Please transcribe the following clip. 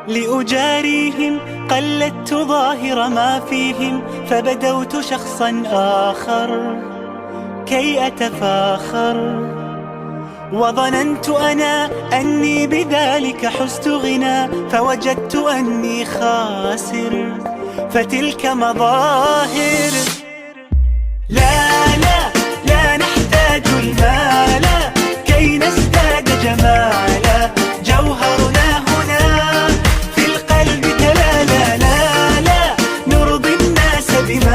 لأجاريهم قلدت ظاهر ما فيهم، فبدوت شخصا آخر كي أتفاخر. وظننت أنا أني بذلك حزت غنى، فوجدت أني خاسر، فتلك مظاهر. لا لا لا نحتاج المال كي نزداد جمالا، جوهرنا هنا في القلب. لا لا لا لا نرضي الناس بما